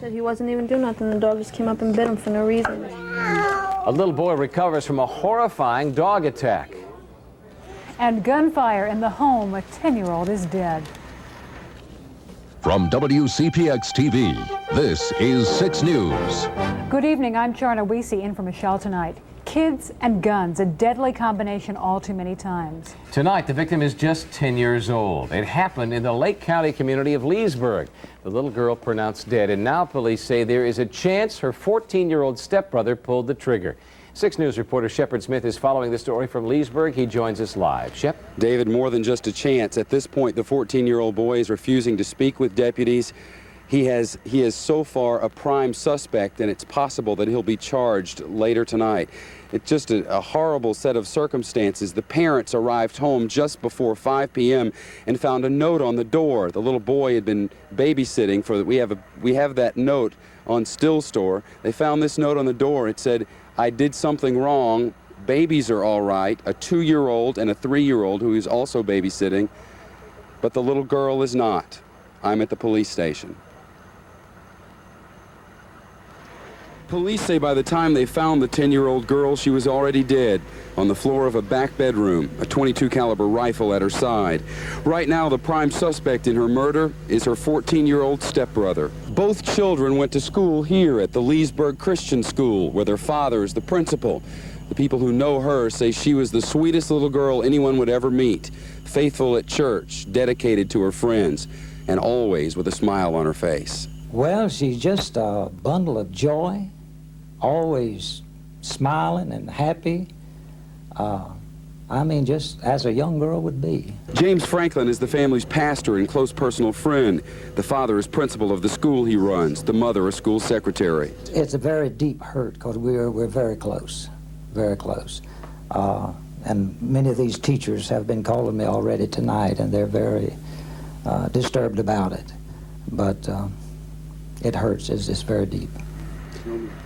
said he wasn't even doing nothing. The dog just came up and bit him for no reason. A little boy recovers from a horrifying dog attack. And gunfire in the home. A 10-year-old is dead. From WCPX-TV, this is 6 News. Good evening, I'm Charna Weesey in for Michelle tonight. Kids and guns, a deadly combination all too many times. Tonight, the victim is just 10 years old. It happened in the Lake County community of Leesburg. The little girl pronounced dead, and now police say there is a chance her 14-year-old stepbrother pulled the trigger. 6 News reporter Shepard Smith is following the story from Leesburg. He joins us live. Shep? David, more than just a chance. At this point, the 14-year-old boy is refusing to speak with deputies. He is so far a prime suspect, and it's possible that he'll be charged later tonight. It's just a horrible set of circumstances. The parents arrived home just before 5 p.m. and found a note on the door. The little boy had been babysitting for we have that note on Still Store. They found this note on the door. It said, "I did something wrong. Babies are all right." A 2-year-old and a 3-year-old who is also babysitting, but the little girl is not. I'm at the police station. Police say by the time they found the 10-year-old girl, she was already dead on the floor of a back bedroom, a .22 caliber rifle at her side. Right now, the prime suspect in her murder is her 14-year-old stepbrother. Both children went to school here at the Leesburg Christian School, where their father is the principal. The people who know her say she was the sweetest little girl anyone would ever meet, faithful at church, dedicated to her friends, and always with a smile on her face. Well, she's just a bundle of joy, always smiling and happy. I mean, just as a young girl would be. James Franklin is the family's pastor and close personal friend. The father is principal of the school he runs, the mother a school secretary. It's a very deep hurt because we're very close, very close. And many of these teachers have been calling me already tonight, and they're very disturbed about it. But it hurts. It's very deep.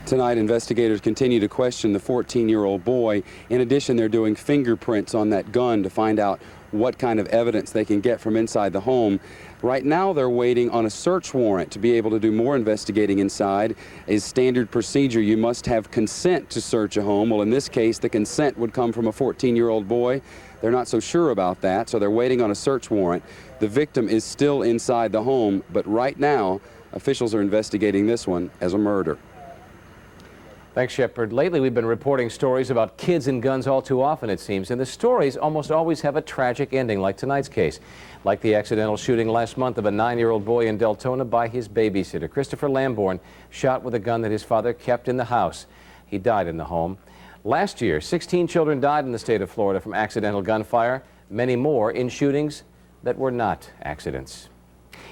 Tonight, investigators continue to question the 14-year-old boy. In addition, they're doing fingerprints on that gun to find out what kind of evidence they can get from inside the home. Right now, they're waiting on a search warrant to be able to do more investigating inside. As standard procedure, you must have consent to search a home. Well, in this case, the consent would come from a 14-year-old boy. They're not so sure about that, so they're waiting on a search warrant. The victim is still inside the home, but right now, officials are investigating this one as a murder. Thanks, Shepard. Lately, we've been reporting stories about kids and guns all too often, it seems, and the stories almost always have a tragic ending, like tonight's case. Like the accidental shooting last month of a 9-year-old boy in Deltona by his babysitter. Christopher Lamborn shot with a gun that his father kept in the house. He died in the home. Last year, 16 children died in the state of Florida from accidental gunfire, many more in shootings that were not accidents.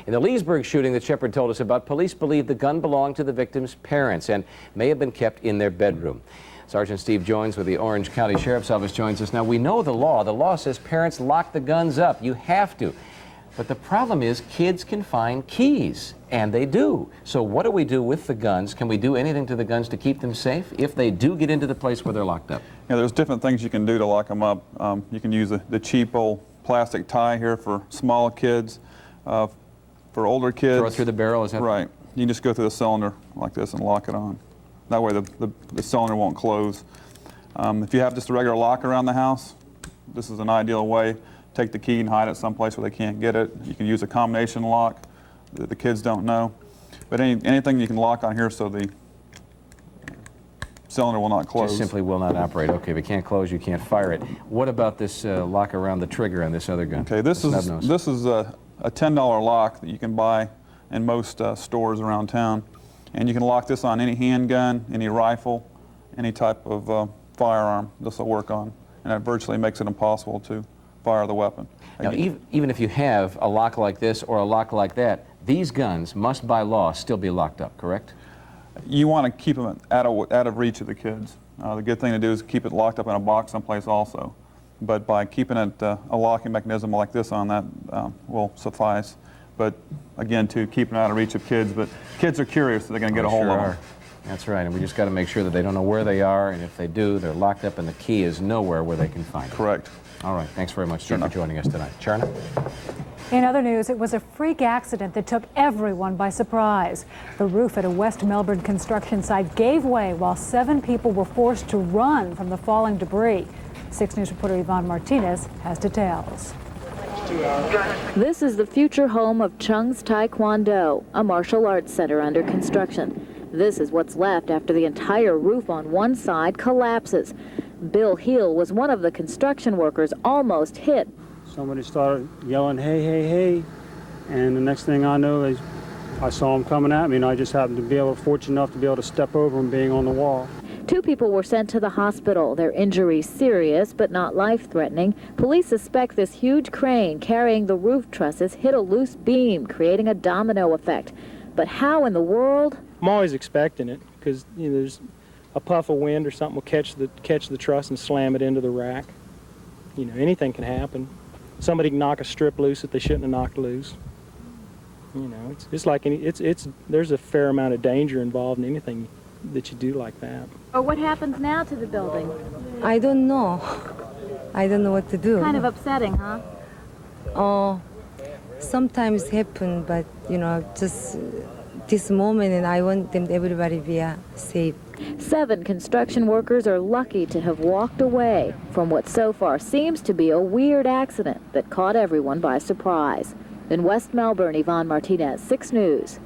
In the Leesburg shooting that Shepard told us about, police believe the gun belonged to the victim's parents and may have been kept in their bedroom. Sergeant Steve Jones with the Orange County Sheriff's Office joins us now. We know the law. The law says parents lock the guns up. You have to. But the problem is kids can find keys, and they do. So what do we do with the guns? Can we do anything to the guns to keep them safe if they do get into the place where they're locked up? Yeah, there's different things you can do to lock them up. You can use the cheap old plastic tie here for small kids. For older kids, throw it through the barrel, is that right? You can just go through the cylinder like this and lock it on. That way the cylinder won't close. If you have just a regular lock around the house, this is an ideal way. Take the key and hide it someplace where they can't get it. You can use a combination lock that the kids don't know. But anything you can lock on here so the cylinder will not close. Just simply will not operate. Okay, if it can't close, you can't fire it. What about this lock around the trigger on this other gun? Okay, this is a $10 lock that you can buy in most stores around town. And you can lock this on any handgun, any rifle, any type of firearm this will work on. And it virtually makes it impossible to fire the weapon. Now, even if you have a lock like this or a lock like that, these guns must by law still be locked up, correct? You want to keep them out of reach of the kids. The good thing to do is keep it locked up in a box someplace also. But by keeping it a locking mechanism like this on that will suffice. But again, to keep it out of reach of kids. But kids are curious, so they're going to get a hold of them. That's right, and we just got to make sure that they don't know where they are, and if they do, they're locked up and the key is nowhere where they can find it. Correct. All right, thanks very much, Steve, for joining us tonight. Charna? In other news, it was a freak accident that took everyone by surprise. The roof at a West Melbourne construction site gave way while 7 people were forced to run from the falling debris. 6 News reporter Yvonne Martinez has details. This is the future home of Chung's Taekwondo, a martial arts center under construction. This is what's left after the entire roof on one side collapses. Bill Heel was one of the construction workers almost hit. Somebody started yelling, hey, hey, hey, and the next thing I know is I saw him coming at me, and I just happened to be fortunate enough to be able to step over him being on the wall. 2 people were sent to the hospital. Their injuries serious but not life-threatening. Police suspect this huge crane carrying the roof trusses hit a loose beam, creating a domino effect. But how in the world? I'm always expecting it because there's a puff of wind or something will catch the truss and slam it into the rack. Anything can happen. Somebody can knock a strip loose that they shouldn't have knocked loose. It's like there's a fair amount of danger involved in anything that you do like that. Or what happens now to the building? I don't know. I don't know what to do. Kind of upsetting, huh? Oh, sometimes happen, but just this moment, and I want them everybody be safe. 7 construction workers are lucky to have walked away from what so far seems to be a weird accident that caught everyone by surprise. In West Melbourne, Yvonne Martinez, 6 News.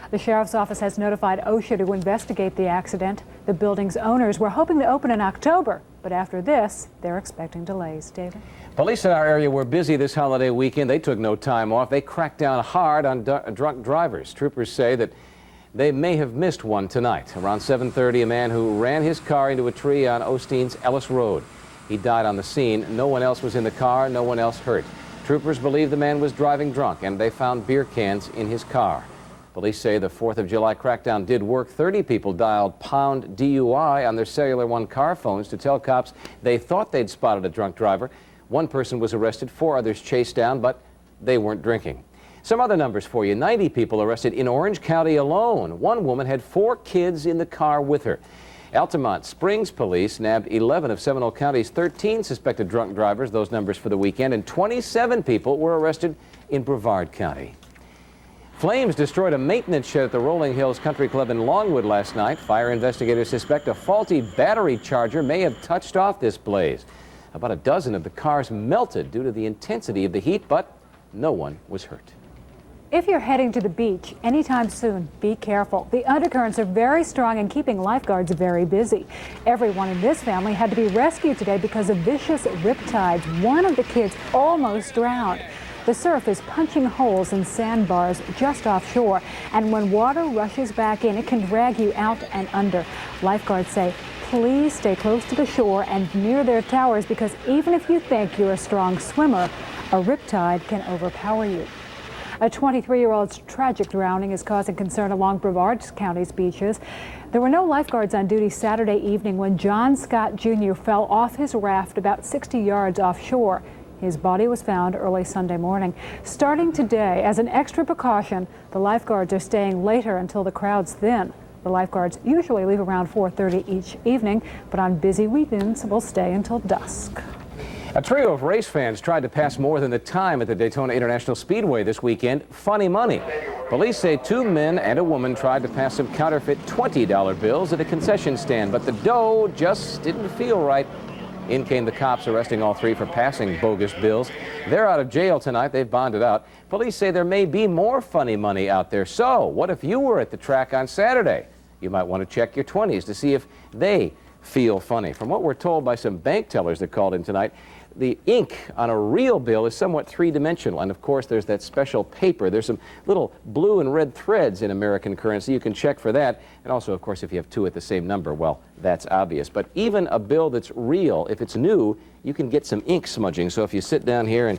The sheriff's office has notified OSHA to investigate the accident. The building's owners were hoping to open in October, but after this, they're expecting delays. David? Police in our area were busy this holiday weekend. They took no time off. They cracked down hard on drunk drivers. Troopers say that they may have missed one tonight. Around 7:30, a man who ran his car into a tree on Osteen's Ellis Road. He died on the scene. No one else was in the car. No one else hurt. Troopers believe the man was driving drunk, and they found beer cans in his car. Police say the 4th of July crackdown did work. 30 people dialed pound DUI on their Cellular One car phones to tell cops they thought they'd spotted a drunk driver. 1 person was arrested, 4 others chased down, but they weren't drinking. Some other numbers for you. 90 people arrested in Orange County alone. 1 woman had 4 kids in the car with her. Altamont Springs police nabbed 11 of Seminole County's 13 suspected drunk drivers, those numbers for the weekend, and 27 people were arrested in Brevard County. Flames destroyed a maintenance shed at the Rolling Hills Country Club in Longwood last night. Fire investigators suspect a faulty battery charger may have touched off this blaze. About a dozen of the cars melted due to the intensity of the heat, but no one was hurt. If you're heading to the beach anytime soon, be careful. The undercurrents are very strong and keeping lifeguards very busy. Everyone in this family had to be rescued today because of vicious riptides. One of the kids almost drowned. The surf is punching holes in sandbars just offshore, and when water rushes back in, it can drag you out and under. Lifeguards say, please stay close to the shore and near their towers because even if you think you're a strong swimmer, a riptide can overpower you. A 23-year-old's tragic drowning is causing concern along Brevard County's beaches. There were no lifeguards on duty Saturday evening when John Scott Jr. fell off his raft about 60 yards offshore. His body was found early Sunday morning. Starting today, as an extra precaution, the lifeguards are staying later until the crowds thin. The lifeguards usually leave around 4:30 each evening, but on busy weekends will stay until dusk. A trio of race fans tried to pass more than the time at the Daytona International Speedway this weekend. Funny money. Police say 2 men and a woman tried to pass some counterfeit $20 bills at a concession stand, but the dough just didn't feel right. In came the cops, arresting all 3 for passing bogus bills. They're out of jail tonight. They've bonded out. Police say there may be more funny money out there. So what if you were at the track on Saturday? You might want to check your 20s to see if they feel funny. From what we're told by some bank tellers that called in tonight, the ink on a real bill is somewhat 3-dimensional, and of course there's that special paper. There's some little blue and red threads in American currency. You can check for that, and also of course if you have 2 at the same number, well, that's obvious. But even a bill that's real, if it's new, you can get some ink smudging. So if you sit down here and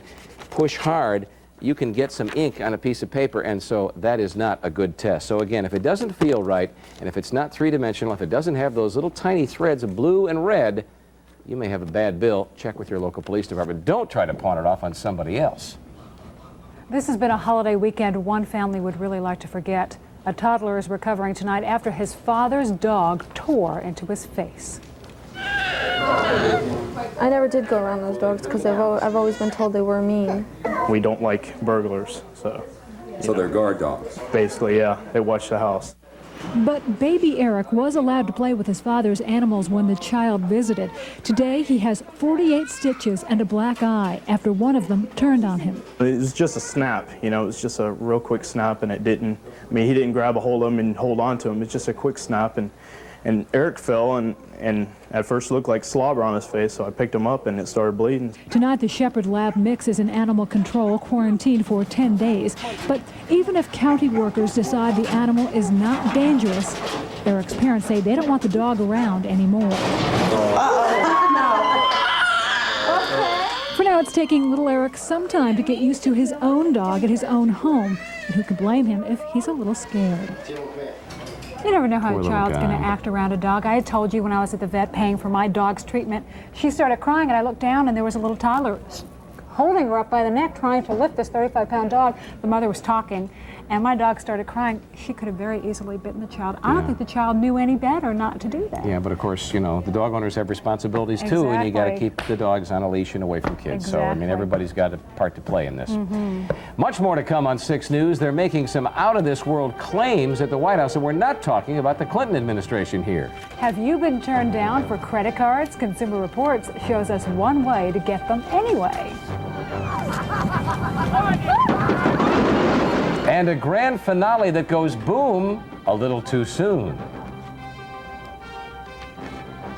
push hard, you can get some ink on a piece of paper, and so that is not a good test. So again, if it doesn't feel right, and if it's not 3-dimensional, if it doesn't have those little tiny threads of blue and red, you may have a bad bill. Check with your local police department. Don't try to pawn it off on somebody else. This has been a holiday weekend one family would really like to forget. A toddler is recovering tonight after his father's dog tore into his face. I never did go around those dogs because I've always been told they were mean. We don't like burglars, so. So they're guard dogs? Basically, yeah. They watch the house. But baby Eric was allowed to play with his father's animals when the child visited. Today, he has 48 stitches and a black eye after one of them turned on him. It was just a snap, you know, it was just a real quick snap, and it didn't, I mean, he didn't grab a hold of him and hold on to him. It's just a quick snap, and Eric fell, and at first looked like slobber on his face, so I picked him up and it started bleeding. Tonight, the Shepherd Lab mix is in animal control, quarantined for 10 days. But even if county workers decide the animal is not dangerous, Eric's parents say they don't want the dog around anymore. For now, it's taking little Eric some time to get used to his own dog at his own home. And who can blame him if he's a little scared? You never know how a child's going to act around a dog. I had told you when I was at the vet paying for my dog's treatment, she started crying and I looked down and there was a little toddler holding her up by the neck trying to lift this 35-pound dog. The mother was talking and my dog started crying. She could have very easily bitten the child. I don't think the child knew any better not to do that. Yeah, but of course, you know, the dog owners have responsibilities too, and you got to keep the dogs on a leash and away from kids. So, I mean, everybody's got a part to play in this. Much more to come on 6 News. They're making some out-of-this-world claims at the White House, and we're not talking about the Clinton administration here. Have you been turned down for credit cards? Consumer Reports shows us one way to get them anyway. And a grand finale that goes boom a little too soon.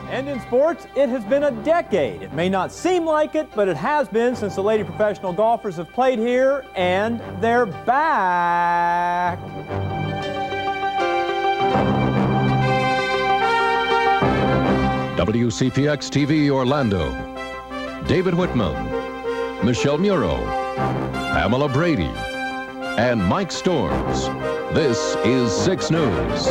And in sports, it has been a decade. It may not seem like it, but it has been since the lady professional golfers have played here, and they're back. WCPX-TV Orlando. David Whitman, Michelle Muro, Pamela Brady, and Mike Storms. This is 6 News.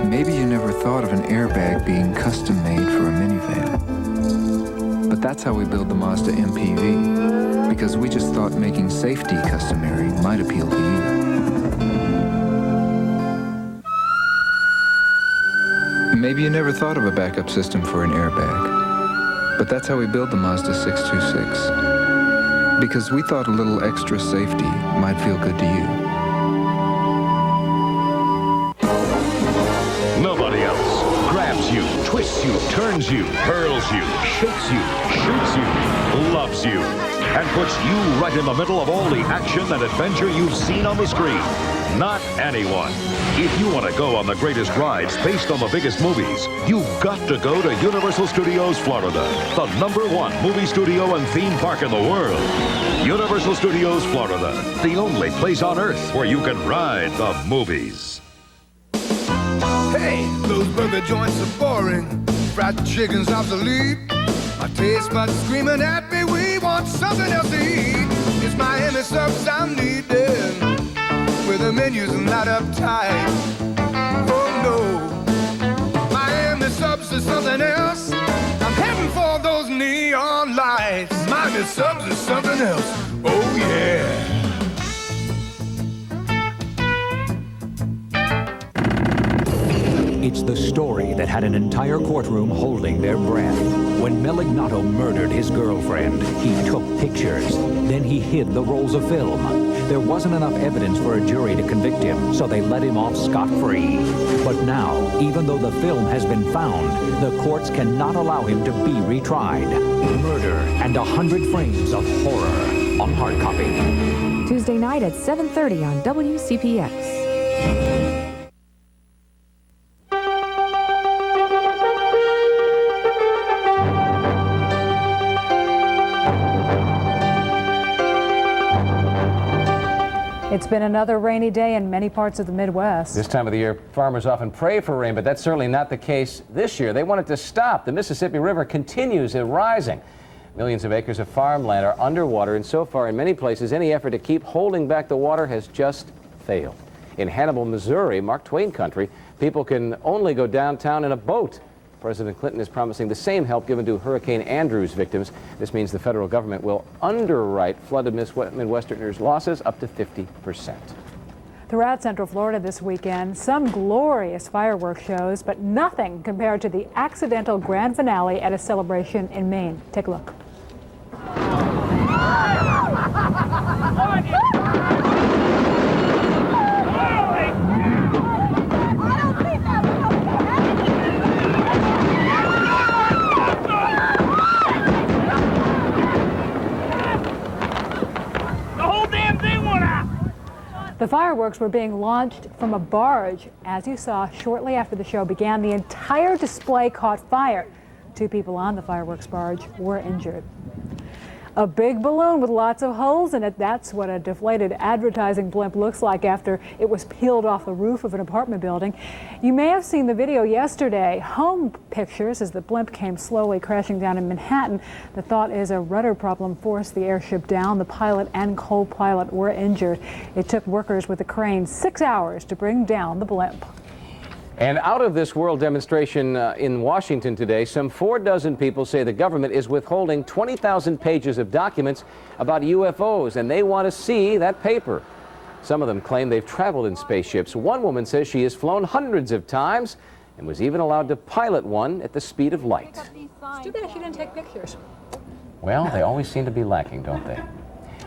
Maybe you never thought of an airbag being custom-made for a minivan. But that's how we build the Mazda MPV, because we just thought making safety customary might appeal to you. Maybe you never thought of a backup system for an airbag, but that's how we build the Mazda 626. Because we thought a little extra safety might feel good to you. Nobody else grabs you, twists you, turns you, hurls you, shakes you, shoots you, loves you, and puts you right in the middle of all the action and adventure you've seen on the screen. Not anyone. If you want to go on the greatest rides based on the biggest movies, you've got to go to Universal Studios Florida, the #1 movie studio and theme park in the world. Universal Studios Florida, the only place on earth where you can ride the movies. Hey, those burger joints are boring. Fried chicken's obsolete. My taste buds screaming at me, we want something else to eat. It's Miami subs I'm needing, where the menu's not uptight. Oh no, Miami subs is something else. I'm heading for those neon lights. Miami subs is something else. Oh yeah. It's the story that had an entire courtroom holding their breath. When Melignato murdered his girlfriend, he took pictures. Then he hid the rolls of film. There wasn't enough evidence for a jury to convict him, so they let him off scot-free. But now, even though the film has been found, the courts cannot allow him to be retried. Murder and 100 frames of horror on hard copy. Tuesday night at 7:30 on WCPX. It's been another rainy day in many parts of the Midwest. This time of the year, farmers often pray for rain, but that's certainly not the case this year. They want it to stop. The Mississippi River continues rising. Millions of acres of farmland are underwater, and so far in many places, any effort to keep holding back the water has just failed. In Hannibal, Missouri, Mark Twain country, people can only go downtown in a boat. President Clinton is promising the same help given to Hurricane Andrew's victims. This means the federal government will underwrite flooded Midwesterners' losses up to 50%. Throughout Central Florida this weekend, some glorious fireworks shows, but nothing compared to the accidental grand finale at a celebration in Maine. Take a look. The fireworks were being launched from a barge. As you saw, shortly after the show began, the entire display caught fire. 2 people on the fireworks barge were injured. A big balloon with lots of holes in it. That's what a deflated advertising blimp looks like after it was peeled off the roof of an apartment building. You may have seen the video yesterday. Home pictures as the blimp came slowly crashing down in Manhattan. The thought is a rudder problem forced the airship down. The pilot and co-pilot were injured. It took workers with a crane 6 hours to bring down the blimp. And out of this world demonstration in Washington today, some 4 dozen people say the government is withholding 20,000 pages of documents about UFOs, and they want to see that paper. Some of them claim they've traveled in spaceships. One woman says she has flown hundreds of times and was even allowed to pilot one at the speed of light. It's too bad she didn't take pictures. Well, they always seem to be lacking, don't they?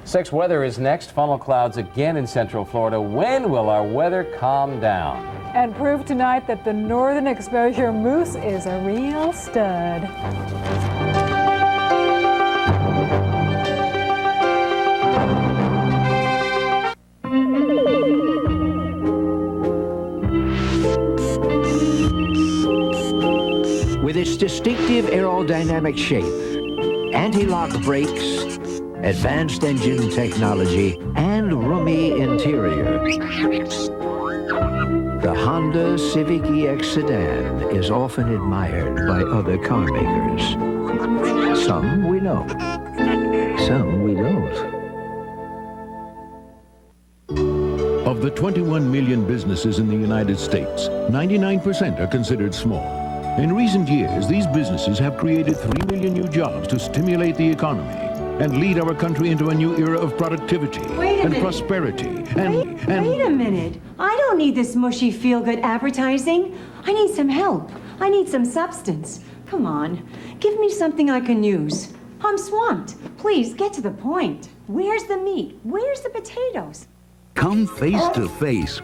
6 weather is next. Funnel clouds again in Central Florida. When will our weather calm down? And prove tonight that the northern exposure moose is a real stud. With its distinctive aerodynamic shape, anti-lock brakes, advanced engine technology, and roomy interior, the Honda Civic EX sedan is often admired by other car makers. Some we know, some we don't. Of the 21 million businesses in the United States, 99% are considered small. In recent years, these businesses have created 3 million new jobs to stimulate the economy and lead our country into a new era of productivity and prosperity. Wait a minute. I don't need this mushy feel-good advertising. I need some help. I need some substance. Come on, give me something I can use. I'm swamped. Please, get to the point. Where's the meat? Where's the potatoes? Come face to face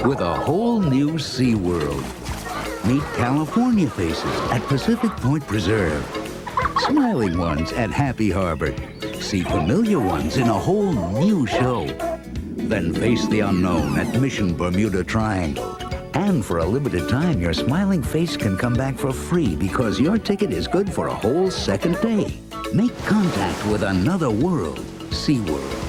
with a whole new SeaWorld. Meet California faces at Pacific Point Preserve. Smiling ones at Happy Harbor. See familiar ones in a whole new show. Then face the unknown at Mission Bermuda Triangle. And for a limited time, your smiling face can come back for free because your ticket is good for a whole second day. Make contact with another world. SeaWorld.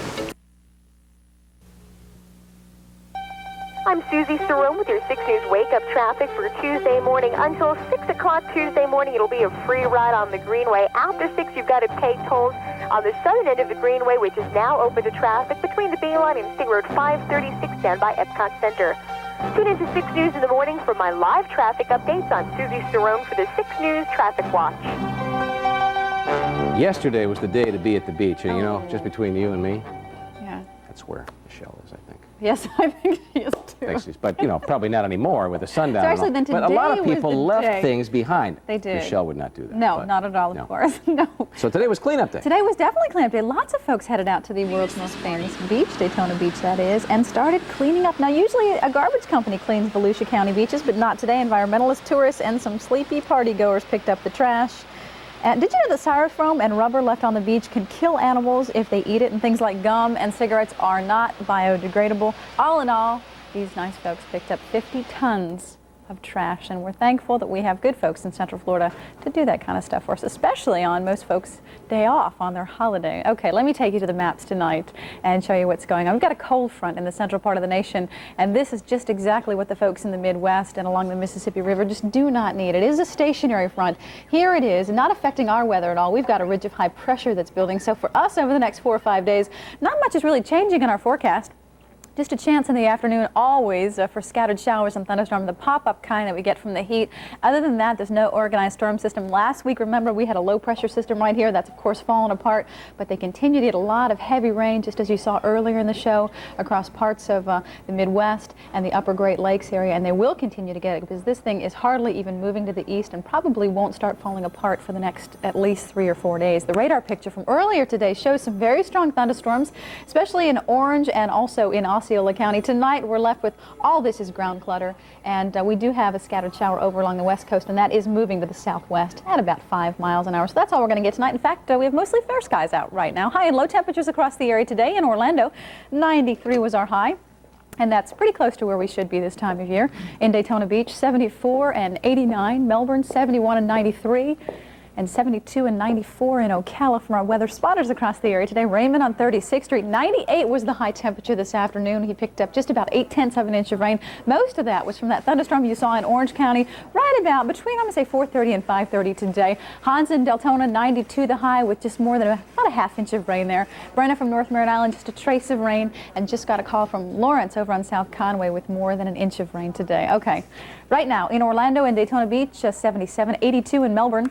I'm Susie Cerrone with your 6 News Wake Up Traffic for Tuesday morning. Until 6 o'clock Tuesday morning, it'll be a free ride on the Greenway. After 6, you've got to pay tolls on the southern end of the Greenway, which is now open to traffic between the Bay Line and State Road 536 down by Epcot Center. Tune into 6 News in the morning for my live traffic updates. On Susie Cerrone for the 6 News Traffic Watch. Yesterday was the day to be at the beach, and you know, just between you and me, Yeah. that's where Michelle is, I think. Yes, I think she is too. Thanks, but you know, probably not anymore with the sundown. So actually, then but a lot of today was people the left day. things behind. They did. Michelle would not do that. No, but- not at all, no. of course. No. So today was cleanup day. Today was definitely cleanup day. Lots of folks headed out to the world's most famous beach, Daytona Beach that is, and started cleaning up. Now, usually a garbage company cleans Volusia County beaches, but not today. Environmentalist, tourists, and some sleepy party goers picked up the trash. And did you know that styrofoam and rubber left on the beach can kill animals if they eat it, and things like gum and cigarettes are not biodegradable? All in all, these nice folks picked up 50 tons of trash, and we're thankful that we have good folks in Central Florida to do that kind of stuff for us, especially on most folks' day off on their holiday. Okay, let me take you to the maps tonight and show you what's going on. We've got a cold front in the central part of the nation, and this is just exactly what the folks in the Midwest and along the Mississippi River just do not need. It is a stationary front. Here it is, not affecting our weather at all. We've got a ridge of high pressure that's building, so for us over the next 4 or 5 days, not much is really changing in our forecast. Just a chance in the afternoon always for scattered showers and thunderstorms, the pop-up kind that we get from the heat. Other than that, there's no organized storm system. Last week, remember, we had a low pressure system right here. That's, of course, fallen apart, but they continue to get a lot of heavy rain, just as you saw earlier in the show, across parts of the Midwest and the upper Great Lakes area, and they will continue to get it because this thing is hardly even moving to the east and probably won't start falling apart for the next at least 3 or 4 days. The radar picture from earlier today shows some very strong thunderstorms, especially in Orange and also in Osceola County. Tonight, we're left with all this is ground clutter, and we do have a scattered shower over along the west coast, and that is moving to the southwest at about 5 miles an hour. So that's all we're going to get tonight. In fact, we have mostly fair skies out right now. High and low temperatures across the area today. In Orlando, 93 was our high, and that's pretty close to where we should be this time of year. In Daytona Beach, 74 and 89. Melbourne, 71 and 93. And 72 and 94 in Ocala from our weather spotters across the area today. Raymond on 36th Street, 98 was the high temperature this afternoon. He picked up just about 0.8 of an inch of rain. Most of that was from that thunderstorm you saw in Orange County right about between, I'm going to say, 4:30 and 5:30 today. Hans in Deltona, 92 the high with just more than about a half inch of rain there. Brenna from North Merritt Island, just a trace of rain, and just got a call from Lawrence over on South Conway with more than an inch of rain today. Okay, right now in Orlando and Daytona Beach, 77, 82 in Melbourne.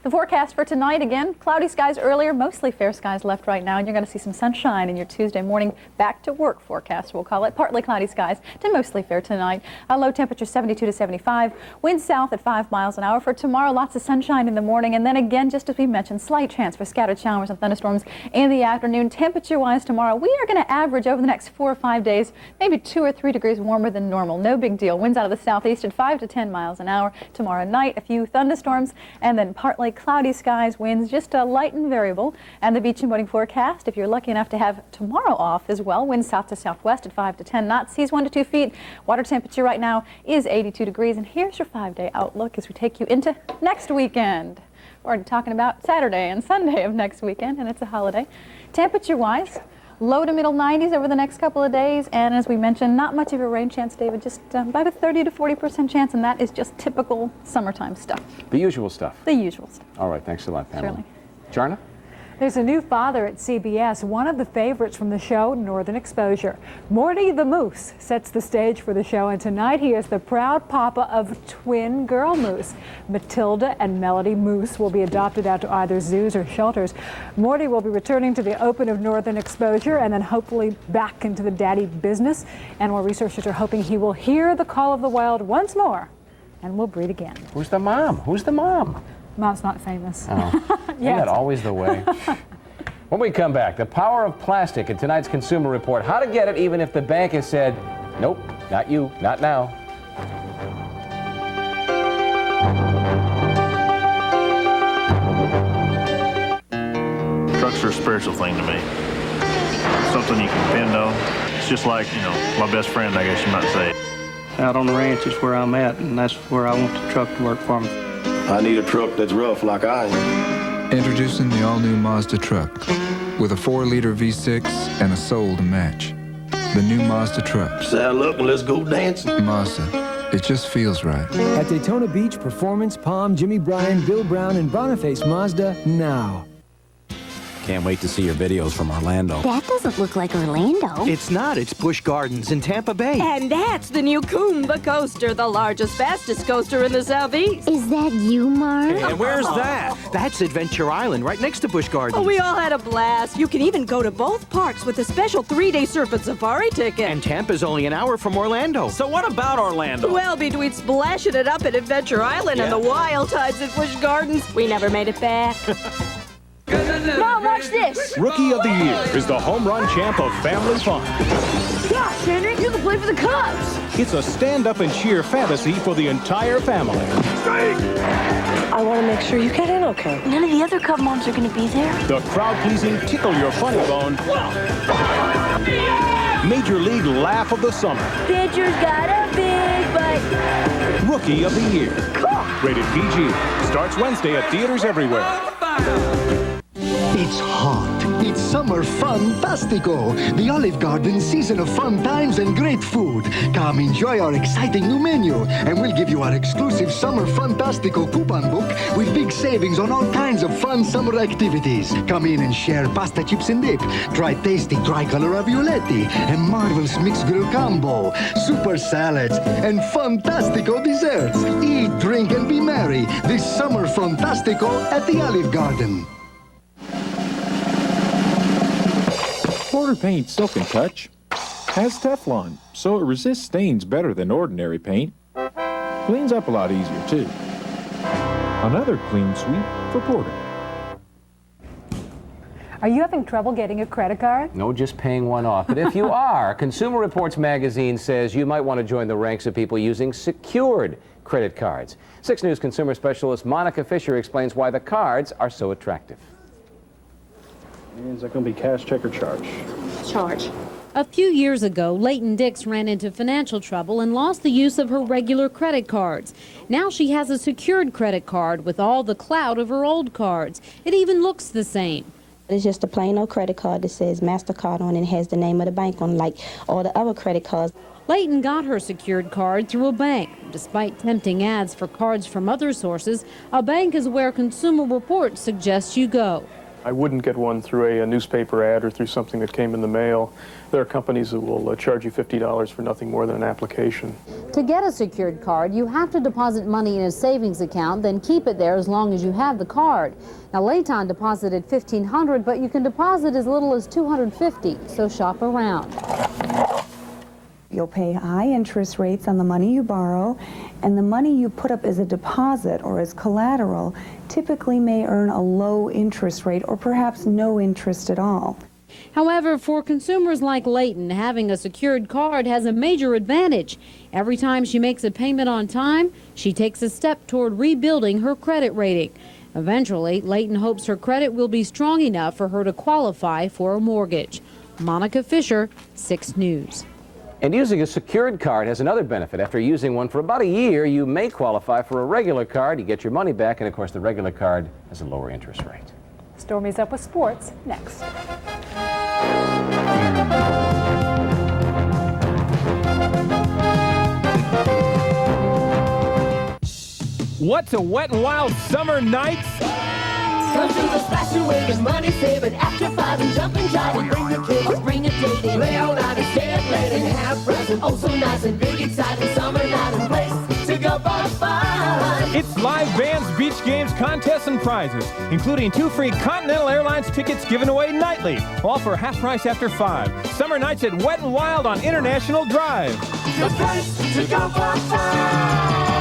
The forecast for tonight, again, cloudy skies earlier, mostly fair skies left right now, and you're going to see some sunshine in your Tuesday morning back to work forecast, we'll call it. Partly cloudy skies to mostly fair tonight. A low temperature 72 to 75. Wind south at 5 miles an hour. For tomorrow, lots of sunshine in the morning, and then again, just as we mentioned, slight chance for scattered showers and thunderstorms in the afternoon. Temperature-wise tomorrow, we are going to average over the next 4 or 5 days, maybe 2 or 3 degrees warmer than normal. No big deal. Winds out of the southeast at 5 to 10 miles an hour. Tomorrow night, a few thunderstorms, and then partly cloudy skies, winds just light and variable. And the beach and boating forecast, if you're lucky enough to have tomorrow off as well, winds south to southwest at 5 to 10 knots, seas 1 to 2 feet. Water temperature right now is 82 degrees. And here's your 5-day outlook as we take you into next weekend. We're already talking about Saturday and Sunday of next weekend, and it's a holiday. Temperature-wise, low to middle 90s over the next couple of days, and as we mentioned, not much of a rain chance, David, just about a 30 to 40% chance, and that is just typical summertime stuff. The usual stuff. The usual stuff. All right, thanks a lot, Pamela. Surely. Jarna? There's a new father at CBS, one of the favorites from the show, Northern Exposure. Morty the Moose sets the stage for the show, and tonight he is the proud papa of twin girl moose. Matilda and Melody Moose will be adopted out to either zoos or shelters. Morty will be returning to the open of Northern Exposure and then hopefully back into the daddy business. Animal researchers are hoping he will hear the call of the wild once more and will breed again. Who's the mom? Who's the mom? Mom's not famous. Oh. Isn't that always the way? When we come back, the power of plastic in tonight's Consumer Report. How to get it even if the bank has said, nope, not you, not now. Trucks are a spiritual thing to me. Something you can depend on. It's just like, you know, my best friend, I guess you might say. Out on the ranch is where I'm at, and that's where I want the truck to work for me. I need a truck that's rough like I am. Introducing the all-new Mazda truck with a 4-liter V6 and a soul to match. The new Mazda truck. Saddle up and let's go dancing. Mazda. It just feels right. At Daytona Beach, Performance, Palm, Jimmy Bryan, Bill Brown, and Boniface Mazda now. Can't wait to see your videos from Orlando. That doesn't look like Orlando. It's not. It's Busch Gardens in Tampa Bay. And that's the new Kumba coaster, the largest, fastest coaster in the Southeast. Is that you, Mark? And where's that? That's Adventure Island, right next to Busch Gardens. Oh, we all had a blast. You can even go to both parks with a special 3-day surf and safari ticket. And Tampa's only an hour from Orlando. So what about Orlando? Well, between splashing it up at Adventure Island and the wild tides at Busch Gardens, we never made it back. Mom, watch this! Rookie of the Year is the home run champ of family fun. Gosh, Henry, you can play for the Cubs! It's a stand-up and cheer fantasy for the entire family. I want to make sure you get in okay. None of the other Cub moms are going to be there. The crowd-pleasing Tickle Your Funny Bone Major League Laugh of the Summer. Pitcher's got a big butt. Rookie of the Year. Rated PG. Starts Wednesday at theaters everywhere. It's hot. It's summer fantastico, the Olive Garden season of fun times and great food. Come enjoy our exciting new menu, and we'll give you our exclusive summer fantastico coupon book with big savings on all kinds of fun summer activities. Come in and share pasta chips and dip, try tasty tricolor raviolette, and marvelous mixed grill combo, super salads, and fantastico desserts. Eat, drink, and be merry this summer fantastico at the Olive Garden. Porter Paint Silk and Touch has Teflon, so it resists stains better than ordinary paint. Cleans up a lot easier, too. Another clean sweep for Porter. Are you having trouble getting a credit card? No, just paying one off. But if you are, Consumer Reports magazine says you might want to join the ranks of people using secured credit cards. 6 News consumer specialist Monica Fisher explains why the cards are so attractive. Is that going to be cash, check, or charge? Charge. A few years ago, Leighton Dix ran into financial trouble and lost the use of her regular credit cards. Now she has a secured credit card with all the clout of her old cards. It even looks the same. It's just a plain old credit card that says MasterCard on it and has the name of the bank on, like all the other credit cards. Leighton got her secured card through a bank. Despite tempting ads for cards from other sources, a bank is where Consumer Reports suggests you go. I wouldn't get one through a newspaper ad or through something that came in the mail. There are companies that will charge you $50 for nothing more than an application. To get a secured card, you have to deposit money in a savings account, then keep it there as long as you have the card. Now, Leighton deposited $1,500, but you can deposit as little as $250, so shop around. You'll pay high interest rates on the money you borrow, and the money you put up as a deposit or as collateral typically may earn a low interest rate or perhaps no interest at all. However, for consumers like Leighton, having a secured card has a major advantage. Every time she makes a payment on time, she takes a step toward rebuilding her credit rating. Eventually, Leighton hopes her credit will be strong enough for her to qualify for a mortgage. Monica Fisher, 6 News. And using a secured card has another benefit. After using one for about a year, you may qualify for a regular card. You get your money back, and of course, the regular card has a lower interest rate. Stormy's up with sports next. What's a wet and wild summer night? Come to the splash away and money saving after 5 and jump and jive and bring your kids, bring a dating. Lay all night and stay up late and have presents. Oh, so nice and big, exciting summer night and place to go for fun. It's live bands, beach games, contests, and prizes, including 2 free Continental Airlines tickets given away nightly, all for half price after 5. Summer nights at Wet and Wild on International Drive. The place to go for fun.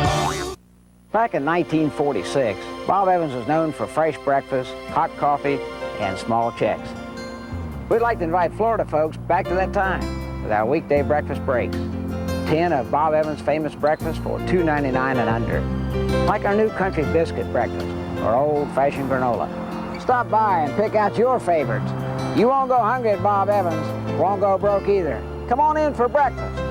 Back in 1946, Bob Evans was known for fresh breakfast, hot coffee, and small checks. We'd like to invite Florida folks back to that time with our weekday breakfast breaks. 10 of Bob Evans' famous breakfasts for $2.99 and under. Like our new country biscuit breakfast or old-fashioned granola. Stop by and pick out your favorites. You won't go hungry at Bob Evans, won't go broke either. Come on in for breakfast.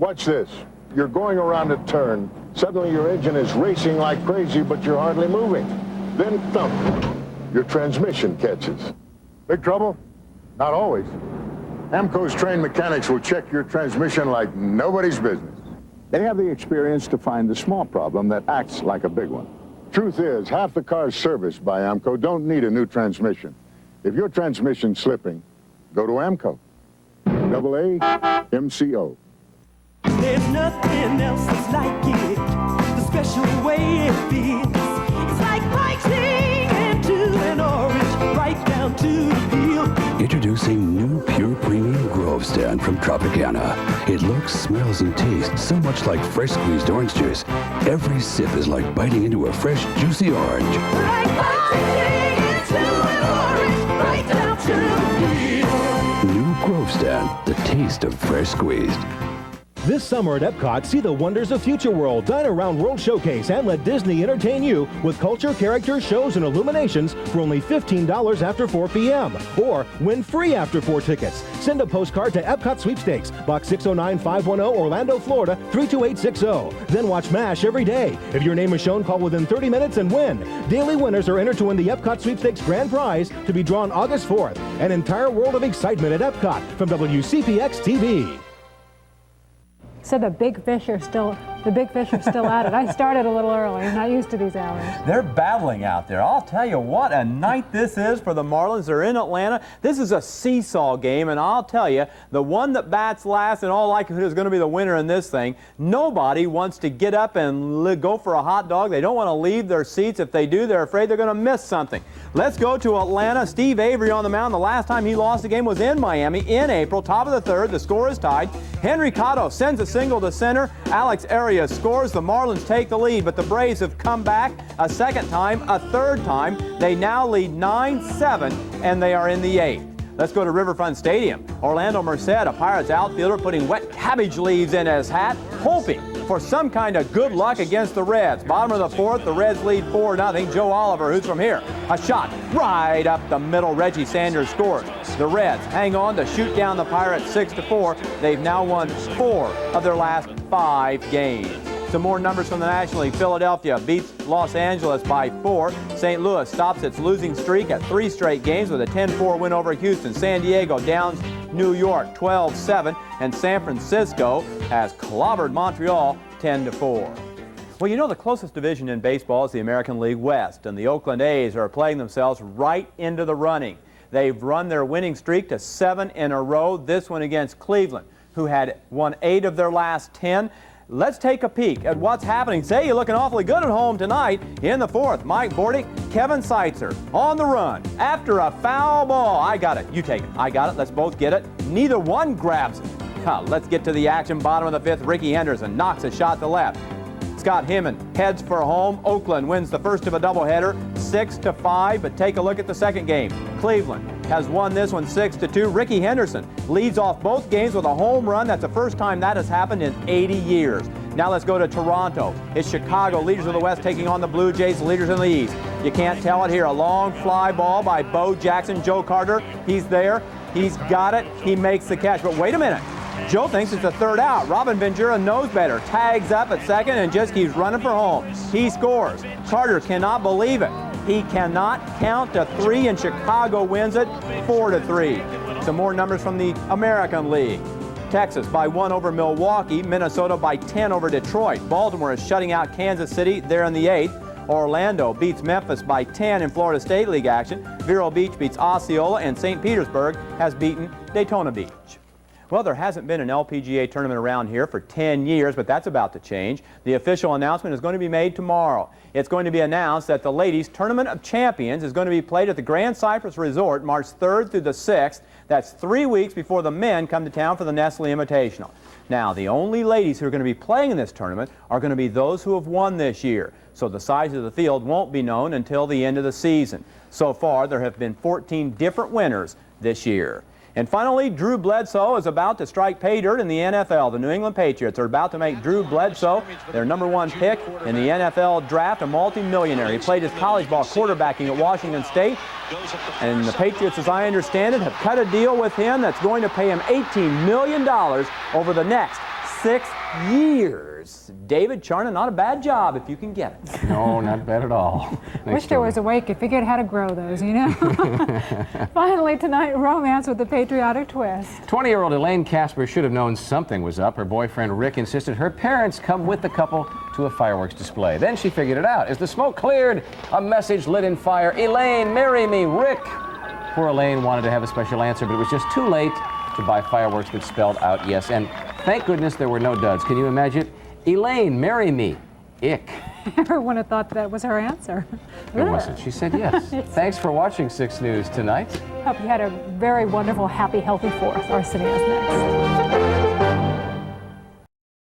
Watch this. You're going around a turn. Suddenly your engine is racing like crazy, but you're hardly moving. Then thump. Your transmission catches. Big trouble? Not always. AMCO's trained mechanics will check your transmission like nobody's business. They have the experience to find the small problem that acts like a big one. Truth is, half the cars serviced by AMCO don't need a new transmission. If your transmission's slipping, go to AMCO. AAMCO. There's nothing else that's like it, the special way it feels. It's like biting into an orange, right down to the peel. Introducing new Pure Premium Grove Stand from Tropicana. It looks, smells, and tastes so much like fresh squeezed orange juice. Every sip is like biting into a fresh, juicy orange. Like biting into an orange, right down to the peel. New Grove Stand, the taste of fresh squeezed. This summer at Epcot, see the wonders of Future World, Dine Around World Showcase, and let Disney entertain you with culture, characters, shows, and illuminations for only $15 after 4 p.m. Or win free after 4 tickets. Send a postcard to Epcot Sweepstakes, Box 609-510, Orlando, Florida, 32860. Then watch MASH every day. If your name is shown, call within 30 minutes and win. Daily winners are entered to win the Epcot Sweepstakes grand prize to be drawn August 4th. An entire world of excitement at Epcot from WCPX-TV. So the big fish are still at it. I started a little early. I'm not used to these hours. They're battling out there. I'll tell you what a night this is for the Marlins. They're in Atlanta. This is a seesaw game, and I'll tell you, the one that bats last in all likelihood is going to be the winner in this thing. Nobody wants to get up and go for a hot dog. They don't want to leave their seats. If they do, they're afraid they're going to miss something. Let's go to Atlanta. Steve Avery on the mound. The last time he lost a game was in Miami in April. Top of the third. The score is tied. Henry Cotto sends a single to center. Alex Arias scores. The Marlins take the lead, but the Braves have come back a second time, a third time. They now lead 9-7, and they are in the 8th. Let's go to Riverfront Stadium. Orlando Merced, a Pirates outfielder, putting wet cabbage leaves in his hat, hoping for some kind of good luck against the Reds. Bottom of the 4th, the Reds lead 4-0. Joe Oliver, who's from here, a shot right up the middle. Reggie Sanders scores. The Reds hang on to shoot down the Pirates 6-4. They've now won 4 of their last 5 games. Some more numbers from the National League. Philadelphia beats Los Angeles by 4. St. Louis stops its losing streak at 3 straight games with a 10-4 win over Houston. San Diego downs New York 12-7. And San Francisco has clobbered Montreal 10-4. Well, you know, the closest division in baseball is the American League West, and the Oakland A's are playing themselves right into the running. They've run their winning streak to 7 in a row, this one against Cleveland, who had won 8 of their last 10. Let's take a peek at what's happening. Say you're looking awfully good at home tonight. In the 4th, Mike Bordick, Kevin Seitzer on the run after a foul ball. I got it. You take it. I got it. Let's both get it. Neither one grabs it. Let's get to the action. Bottom of the 5th, Ricky Henderson knocks a shot to left. Scott Hyman heads for home. Oakland wins the first of a doubleheader, 6-5. But take a look at the second game. Cleveland has won this one 6-2. Ricky Henderson leads off both games with a home run. That's the first time that has happened in 80 years. Now let's go to Toronto. It's Chicago, leaders of the West, taking on the Blue Jays, leaders in the East. You can't tell it here. A long fly ball by Bo Jackson. Joe Carter, he's there. He's got it. He makes the catch. But wait a minute. Joe thinks it's the 3rd out. Robin Ventura knows better. Tags up at second and just keeps running for home. He scores. Carter cannot believe it. He cannot count to 3, and Chicago wins it 4-3. Some more numbers from the American League. Texas by 1 over Milwaukee. Minnesota by 10 over Detroit. Baltimore is shutting out Kansas City. They're in the 8th. Orlando beats Memphis by 10 in Florida State League action. Vero Beach beats Osceola, and St. Petersburg has beaten Daytona Beach. Well, there hasn't been an LPGA tournament around here for 10 years, but that's about to change. The official announcement is going to be made tomorrow. It's going to be announced that the Ladies Tournament of Champions is going to be played at the Grand Cypress Resort March 3rd through the 6th. That's 3 weeks before the men come to town for the Nestle Invitational. Now, the only ladies who are going to be playing in this tournament are going to be those who have won this year. So the size of the field won't be known until the end of the season. So far, there have been 14 different winners this year. And finally, Drew Bledsoe is about to strike pay dirt in the NFL. The New England Patriots are about to make Drew Bledsoe their #1 pick in the NFL draft, a multimillionaire. He played his college ball quarterbacking at Washington State. And the Patriots, as I understand it, have cut a deal with him that's going to pay him $18 million over the next 6 years. David Charna, not a bad job if you can get it. No, not bad at all. Wish there was a way could figure out how to grow those, you know? Finally tonight, romance with a patriotic twist. 20-year-old Elaine Casper should have known something was up. Her boyfriend Rick insisted her parents come with the couple to a fireworks display. Then she figured it out. As the smoke cleared, a message lit in fire. Elaine, marry me, Rick. Poor Elaine wanted to have a special answer, but it was just too late to buy fireworks that spelled out yes. And thank goodness there were no duds. Can you imagine? Elaine, marry me. Ick. Everyone had thought that was her answer. It wasn't. She said yes. Thanks for watching 6 News tonight. Hope you had a very wonderful, happy, healthy 4th. Arsenio is next.